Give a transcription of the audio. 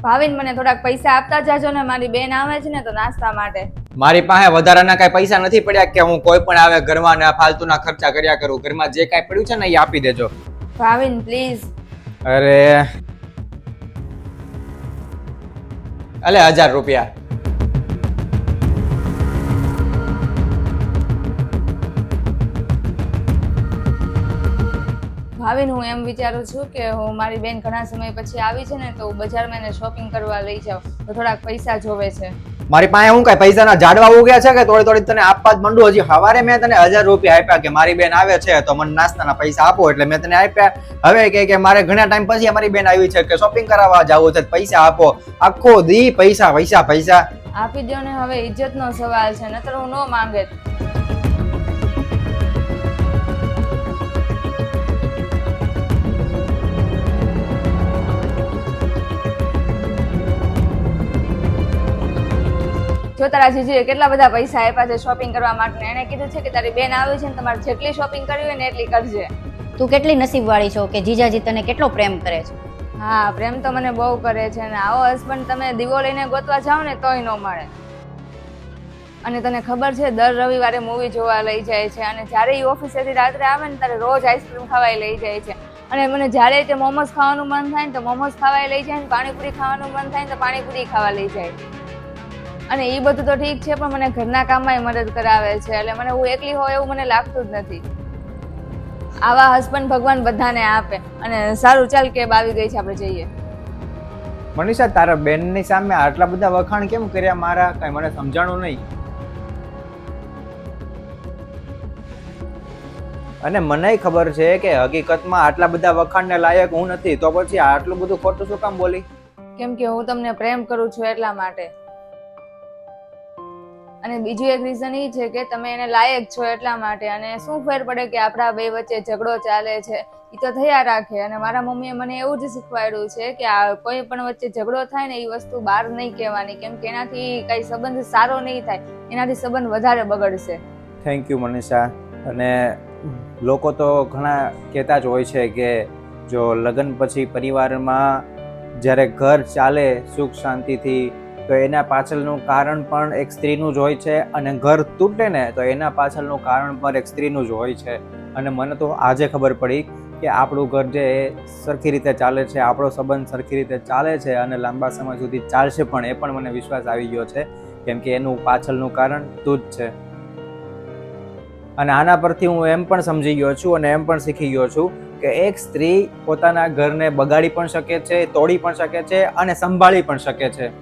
ભાવિન મને થોડાક પૈસા આપતા જાજો ને, મારી બેન આવે છે ને તો નાસ્તા માટે. મારી પાસે વધારાના કઈ પૈસા નથી પડ્યા કે હું કોઈ પણ આવે ઘરમાં ને ફાલતુના ખર્ચા કર્યા કરું. ઘરમાં જે કઈ પડ્યું છે ને એ આપી દેજો. ભાવિન પ્લીઝ. અરે અલે 1000 રૂપિયા. ભાવિન હું એમ વિચારું છું કે હું મારી બેન ઘણા સમય પછી આવી છે ને તો બજારમાં એને શોપિંગ કરવા લઈ જાઉં તો થોડાક પૈસા જોવે છે. મારી પાસે હું કઈ પૈસાના ઝાડવા ઉગ્યા છે કે થોડી થોડી તને આપવા જ માંડું? હજી સવારે મેં તને 1000 રૂપિયા આપ્યા કે મારી બેન આવે છે તો મને નાસ્તાના પૈસા આપો એટલે મેં તને આપ્યા. હવે કે મારે ઘણા ટાઈમ પછી મારી બેન આવી છે કે શોપિંગ કરાવવા જાવું છે પૈસા આપો. આખો દી પૈસા પૈસા પૈસા. આપી દો ને, હવે ઇજ્જતનો સવાલ છે, નતર હું ન માંગે. જો તારા જીજુએ કેટલા બધા પૈસા આપ્યા છે શોપિંગ કરવા માટે. એને કીધું છે કે તારી બેન આવી છે ને તમારે જેટલી શોપિંગ કરવી હોય ને એટલી કરજે. તું કેટલી નસીબવાળી છો કે જીજાજી તને કેટલો પ્રેમ કરે છે. હા, પ્રેમ તો મને બહુ કરે છે ને આવો હસબન્ડ તમે દીવો લઈને ગોતવા જાઓ ને તોય ન મળે. અને તને ખબર છે દર રવિવારે મૂવી જોવા લઈ જાય છે અને જ્યારે એ ઓફિસેથી રાત્રે આવે ને ત્યારે રોજ આઈસ્ક્રીમ ખાવાય લઈ જાય છે. અને મને જ્યારે તે મોમોઝ ખાવાનું મન થાય ને તો મોમોઝ ખાવાય લઈ જાય ને પાણીપુરી ખાવાનું મન થાય ને તો પાણીપુરી ખાવા લઈ જાય. અને એ બધું તો ઠીક છે પણ મને ઘરના કામમાં મદદ કરાવે છે એટલે મને હું એકલી હોય એવું મને લાગતું જ નથી. આવા હસબન્ડ ભગવાન બધાને આપે. અને સારું ચાલ કેબ આવી ગઈ છે, આપણે જઈએ. મનીષા તારા બેનની સામે આટલા બધા વખાણ કેમ કર્યા મારા? કઈ મને સમજાણું નહીં. અને મને ખબર છે કે હકીકતમાં આટલા બધા વખાણને લાયક હું નથી, તો પછી આટલું બધું ખોટું શું કામ બોલી? કેમ કે હું તમને પ્રેમ કરું છું એટલા માટે. અને બીજું એક રીઝન એ છે કે તમે એને લાયક છો એટલા માટે. અને શું ફેર પડે કે આપણા બે વચ્ચે ઝઘડો ચાલે છે એ તો થયા રાખે. અને મારા મમ્મીએ મને એવું જ શીખવાડ્યું છે કે આ કોઈ પણ વચ્ચે ઝઘડો થાય ને એ વસ્તુ બહાર નહીં કહેવાની, કેમ કે એનાથી કઈ સંબંધ સારો નહીં થાય, એનાથી સંબંધ વધારે બગડશે. Thank you Manisha. અને લોકો તો ઘણા કહેતા જ હોય છે કે જો લગ્ન પછી પરિવારમાં જ્યારે ઘર ચાલે સુખ શાંતિથી તો એના પાછળનું કારણ પણ એક સ્ત્રીનું જ હોય છે, અને ઘર તૂટે ને તો એના પાછળનું કારણ પણ એક સ્ત્રીનું જ હોય છે. અને મને તો આજે ખબર પડી કે આપણું ઘર જે સરખી રીતે ચાલે છે, આપણો સંબંધ સરખી રીતે ચાલે છે અને લાંબા સમય સુધી ચાલશે પણ, એ પણ મને વિશ્વાસ આવી ગયો છે કેમ કે એનું પાછળનું કારણ તું જ છે. અને આના પરથી હું એમ પણ સમજી ગયો છું અને એમ પણ શીખી ગયો છું કે એક સ્ત્રી પોતાના ઘરને બગાડી પણ શકે છે, તોડી પણ શકે છે અને સંભાળી પણ શકે છે.